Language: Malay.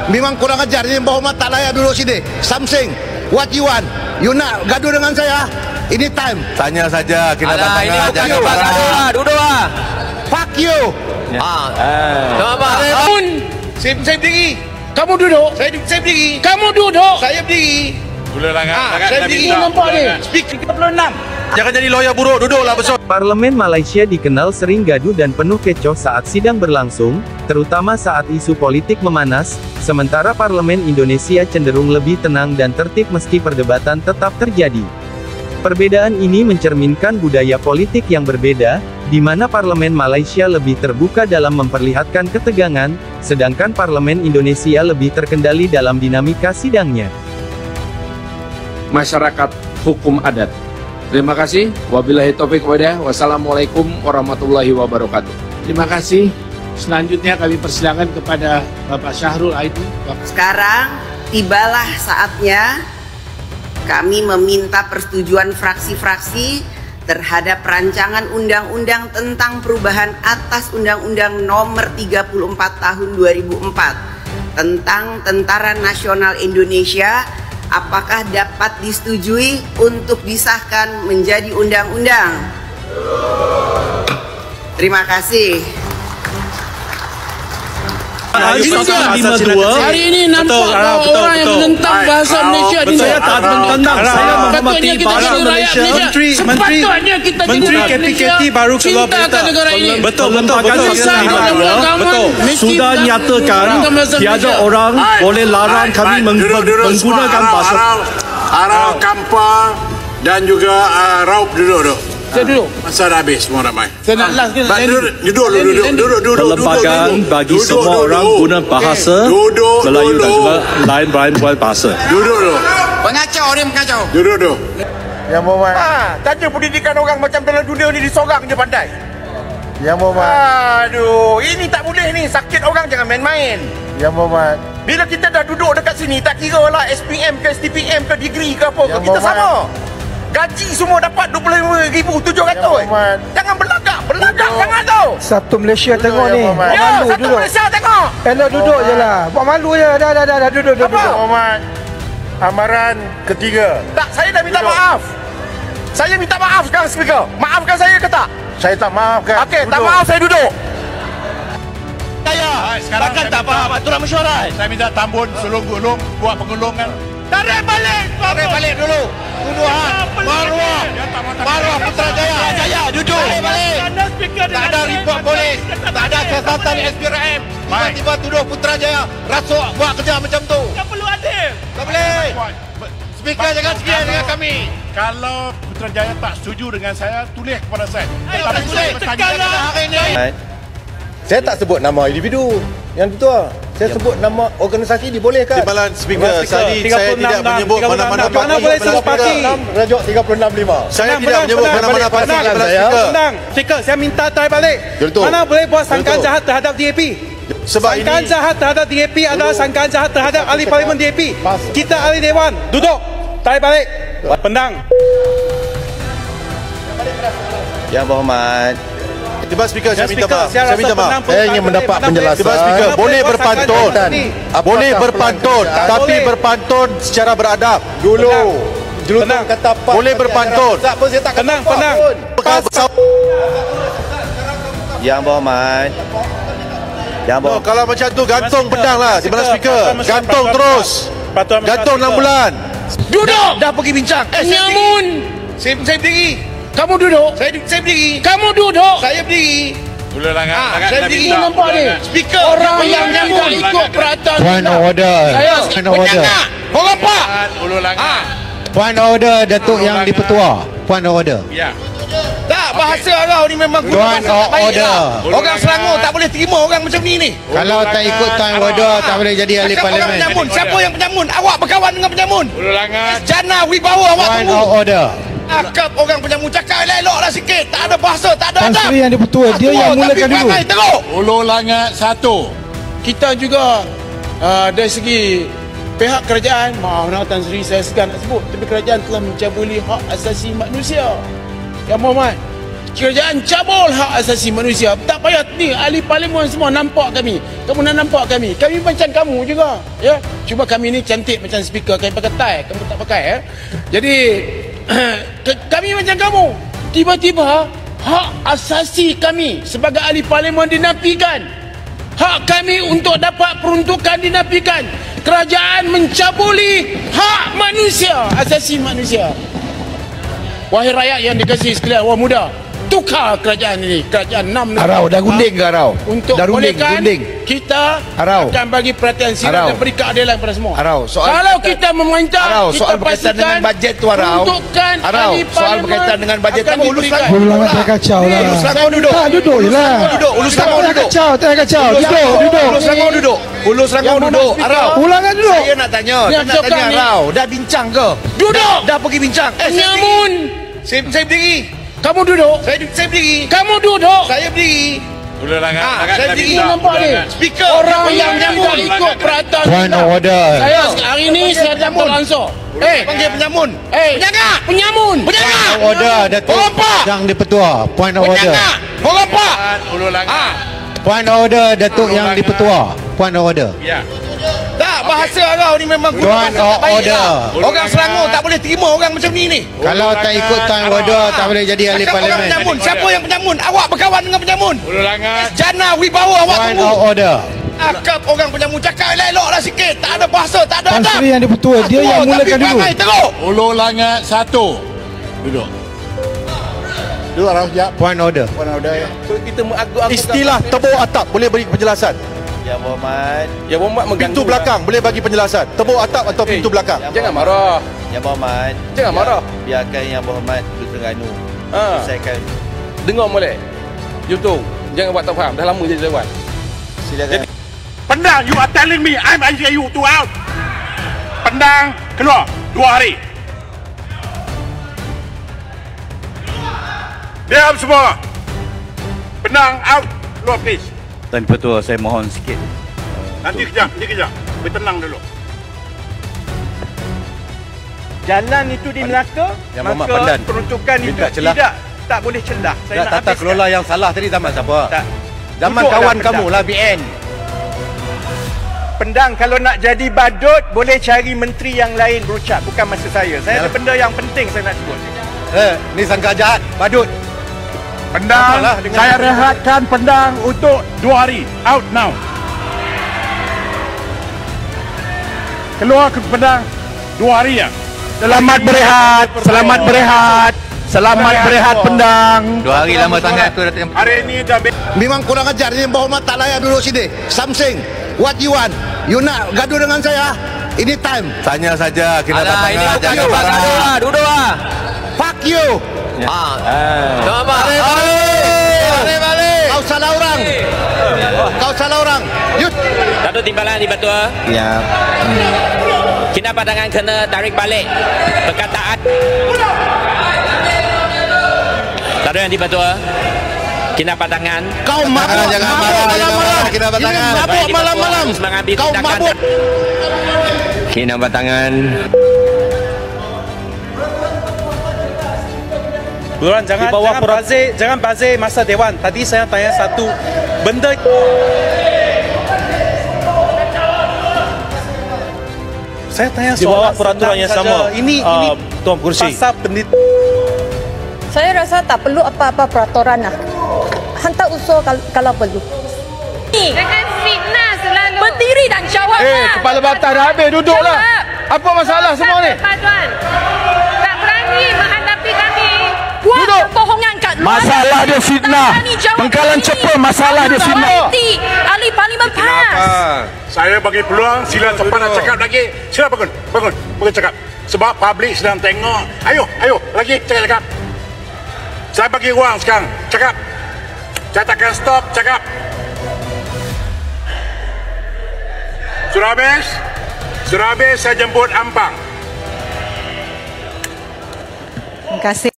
memang kurang ajar. Ini berhormat tak layak duduk sini. Something, what you want? You nak gaduh dengan saya? Ini time. Tanya saja, kita Alah, ini tanya. bukan gaduh lah, duduk lah. Fuck you. Sama Pak. Saya berdiri. Kamu duduk. Saya berdiri. Kamu duduk. Saya berdiri. Saya berdiri. Nampak ni. Speaker 36. Jangan jadi lawyer buruk, duduklah besok. Parlemen Malaysia dikenal sering gaduh dan penuh kecoh saat sidang berlangsung, terutama saat isu politik memanas, sementara Parlemen Indonesia cenderung lebih tenang dan tertib meski perdebatan tetap terjadi. Perbedaan ini mencerminkan budaya politik yang berbeda, di mana Parlemen Malaysia lebih terbuka dalam memperlihatkan ketegangan, sedangkan Parlemen Indonesia lebih terkendali dalam dinamika sidangnya. Masyarakat hukum adat. Terima kasih. Wabillahi taufik walhidayah. Wassalamualaikum warahmatullahi wabarakatuh. Terima kasih. Selanjutnya kami persilakan kepada Bapak Syahrul Aidin. Sekarang tibalah saatnya kami meminta persetujuan fraksi-fraksi terhadap rancangan undang-undang tentang perubahan atas Undang-Undang Nomor 34 Tahun 2004 tentang Tentara Nasional Indonesia. Apakah dapat disetujui untuk disahkan menjadi undang-undang? Terima kasih. Hari ini nampak orang yang menentang bahasa Malaysia di Saya tak menentang. Saya menghormati para Malaysia. Sepatutnya kita Menteri KPKT baru keluar berita. Betul. Sudah nyatakan tiada orang boleh larang kami menggunakan bahasa. Arau, Kampa dan juga Raup duduk. Saya duduk. Masa dah habis semua ramai. Saya nak last ke? Duduk. Perlembagaan bagi semua orang guna bahasa Melayu dan juga lain-lain bahasa. Duduk. Pengacau dia mengacau. Duduk. Yang Muhammad. Tanya pendidikan orang macam dalam dunia ni disorang je pandai. Yang Muhammad. Aduh, ini tak boleh ni. Sakit orang jangan main-main. Yang Muhammad. Bila kita dah duduk dekat sini, tak kira lah SPM ke STPM ke degree ke apa ke, kita sama. Gaji semua dapat 25,700. Jangan berlagak jangan tu. Satu Malaysia tengok ni. Ya, satu Malaysia tengok. Elok duduk je lah. Buat malu je. Dah. Duduk. Muhammad, amaran ketiga. Tak, saya dah minta maaf. Saya minta maaf sekarang, speaker. Maafkan saya ke tak? Saya tak maafkan. Okey, tak maaf, saya duduk. Sekarang kan tak faham aturan mesyuarat. Saya minta Tambun Sulung Gulung buat pengulungan. Tarik balik dulu. Tuduhan Marwah Putrajaya duduk. Tak ada report polis, tak ada siasatan SPRM. Tiba-tiba tuduh Putrajaya rasuk buat kerja macam tu. Tak perlu adil. Tak boleh. Speaker jangan sekian dengan kami. Kalau Putrajaya tak setuju dengan saya, tulis kepada saya. Tak boleh. Hari ini. Saya tak sebut nama individu. Yang itu lah. Saya sebut nama organisasi dibolehkan. Timbalan speaker, tadi saya tidak menyebut mana-mana parti. Mana boleh sebut parti? Rajuk 365. Saya tidak menyebut mana-mana parti. Speaker, saya minta try balik. Betul. Mana boleh buat sangkaan jahat terhadap DAP? Sebab sangkaan ini jahat terhadap DAP adalah sangkaan jahat terhadap ahli parlimen DAP. Kita ahli dewan. Duduk. Try balik. Pendang. Yang Berhormat. Tiba speaker, saya minta maaf. Saya minta maaf. Saya ingin mendapat penjelasan. Tiba speaker, boleh berpantun. Boleh berpantun, tapi berpantun secara beradab. Dulu. Jelutang kata apa? Boleh berpantun. Tenang. Yang Berhormat. Kalau macam tu gantung pedang lah. Tiba speaker, gantung terus. Gantung 6 bulan. Duduk. Dah pergi bincang. Nyamun. Saya berdiri. Kamu duduk. Saya berdiri. Kamu duduk. Saya berdiri. Saya berdiri. Nampak ni. Speaker. Orang yang tidak ikut peraturan. Point order. Point order. Kau apa? Point order Datuk Yang di-Pertua. Point order. Ya. Tak, bahasa kau ni memang Point order. Orang Selangor tak boleh terima orang macam ni. Kalau tak ikut point order tak boleh jadi ahli parlimen. Penyamun. Siapa yang penyamun? Awak berkawan dengan penyamun. Ulangan. Jana wibawa awak Point tunggu. order. Akap orang penyamun, cakap elok lah sikit. Tak ada bahasa, tak ada adab. Yang di-Pertua dia yang mulakan dulu. Teruk. Ulu Langat 1. Kita juga dari segi pihak kerajaan, maaf Tan Sri saya segan nak sebut, tapi kerajaan telah mencabuli hak asasi manusia. Yang Muhammad, kerajaan cabul hak asasi manusia. Tak payah ni ahli parlimen semua nampak kami. Kamu nak nampak kami. Kami macam kamu juga, ya. Cuma kami ni cantik macam speaker, kami pakai tie, kamu tak pakai, ya. Jadi kami macam kamu. Tiba-tiba hak asasi kami sebagai ahli parlimen dinafikan. Hak kami untuk dapat peruntukan dinafikan. Kerajaan mencabuli hak manusia, asasi manusia. Wahai rakyat yang dikasihi sekalian, wahai muda, tukar kerajaan ini, kerajaan 6 negara. Arau dah gunding ke Arau? Untuk dah bolehkan gunding. kita Arau. akan bagi perhatian silat dan beri keadilan kepada semua. Arau, kalau kita meminta, Arau, kita soal berkaitan dengan bajet tu Arau. Peruntukan Arau, soal berkaitan dengan bajet tu Ulus Selangor. Tak kacau lah. Ulus Selangor duduk. Duduk je lah. Ulus Selangor duduk. Tak kacau. Duduk. Ulus Selangor duduk. Ulus Selangor duduk. Arau. Ulangan duduk. Saya nak tanya. Saya nak tanya Arau. Dah bincang ke? Duduk. Dah pergi bincang. Penyamun. Saya berdiri. Kamu duduk. Saya berdiri. Kamu duduk. Saya berdiri. Saya berdiri nampak ni. Speaker. Orang yang tidak ikut peraturan. Point of order. Saya hari ini saya dapat langsung. Panggil penyamun. Penjaga. Penyamun. Penjaga. Order, Datuk. Yang di-Petua. Point of order. Mengapa? Point of order, Datuk yang di-Petua. Point of order. Tak, bahasa Arau ni memang Point of order. Orang Selangor tak boleh terima orang macam ni. Kalau tak ikut time order, tak boleh jadi ahli Cakap orang parlimen. penyamun. Siapa yang penyamun? Awak berkawan dengan penyamun. Jana wibawa awak Point tunggu. of order. Akap orang penyamun. Cakap elok-elok lah sikit. Tak ada bahasa, tak ada Tan adab. Sri yang di-Petua, dia yang mulakan dulu. Tapi teruk. Ulu Langat 1. Duduk. Duduk Arau, sekejap. Point order. Kita mengaku-aku Istilah tebuk atap boleh beri penjelasan. Yang Berhormat. Yang Berhormat mengganggu. Pintu belakang boleh bagi penjelasan. Tebuk atap atau pintu belakang. Jangan marah. Yang Berhormat. Jangan marah. Biarkan Yang Berhormat duduk Terengganu. Selesaikan. Dengar molek. Yutung. Jangan buat tak faham. Dah lama jadi dewan. Silakan. Pendang, you are telling me I'm asking you to out. Pendang, keluar. 2 hari. Diam semua. Pendang, out. Keluar please. Tuan Petua, saya mohon sikit. Nanti kejap. Bertenang dulu. Jalan itu di Melaka, Yang Berhormat maka Pandan. peruntukan itu Minta celah. tak boleh celah. Saya nak Tata habiskan. kelola yang salah tadi zaman siapa? Tak. Zaman Duduk kawan dah, kamu lah BN. Pendang, kalau nak jadi badut, boleh cari menteri yang lain berucap. Bukan masa saya. Saya ada benda yang penting saya nak sebut. Ni sangka jahat, badut. Pendang, Apalah dengan- saya rehatkan Pendang untuk 2 hari. Out now. Keluar ke Pendang. 2 hari ya. Selamat berehat. Selamat berehat. Selamat berehat Pendang. 2 hari lama sangat tu Datuk. Hari ini dah Memang kurang ajar. Yang Berhormat tak layak duduk sini. Something. What you want? You nak gaduh dengan saya? Ini time. Tanya saja kena Alah, ini bukan tempat gaduh lah. Duduk lah. Fuck you. Tuan Abang. Balik. Kau salah orang. Kau salah orang. You. Datuk Timbalan di Petua. Ya. Kena pandangan kena tarik balik perkataan. Datuk yang di Petua. Kena pandangan. Kau mabuk. Jangan marah, malam-malam. Kena batangan. Mabuk malam-malam. Mengambil Kau tindakan. mabuk. Kena batangan. Tuan, jangan bazir masa dewan. Tadi saya tanya satu benda. Saya tanya Di bawah soalan peraturan yang senang sama, saja. Ini Tuan Kursi. pasal penit. Saya rasa tak perlu apa-apa peraturan lah. Hantar usul kalau perlu. Jangan fitnah selalu. Berdiri dan jawab. Kepala batas dah habis. Duduklah. Apa masalah semua ni? Tuan, tak berani menghadapi kami. Buat kebohongan kat luar. Masalah dia fitnah. Pengkalan cepa masalah dia fitnah. Ahli Parlimen PAS. Saya bagi peluang. Sila cepat nak cakap lagi. Sila bangun. Bangun cakap. Sebab publik sedang tengok. Ayo. Lagi cakap. Saya bagi ruang sekarang. Cakap. Saya takkan stop. Cakap. Sudah habis? Sudah habis saya jemput Ampang. Terima kasih.